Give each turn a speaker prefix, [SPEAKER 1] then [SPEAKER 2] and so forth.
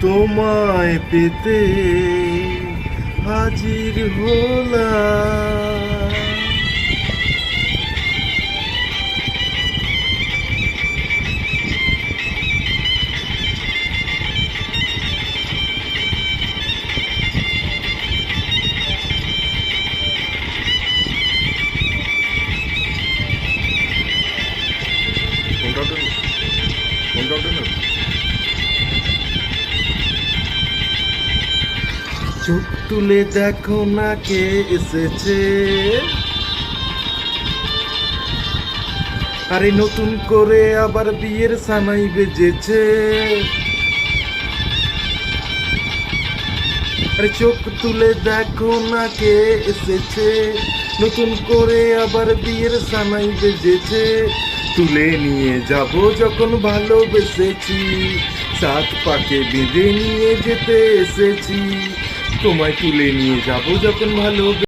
[SPEAKER 1] তোমায় পেতে হাজির হলাম। চোখ তুলে দেখো না কে এসেছে, আরে নতুন করে আবার বিয়ের সানাই বেজেছে। আরে চোখ তুলে দেখো না কে এসেছে, নতুন করে আবার বিয়ের সানাই বেজেছে। তুলে নিয়ে যাব যখন ভালোবেসেছি, সাত পাকে বেঁধে নিয়ে যেতে এসেছি। তোমায় তুলে নিয়ে যাব যখন ভালো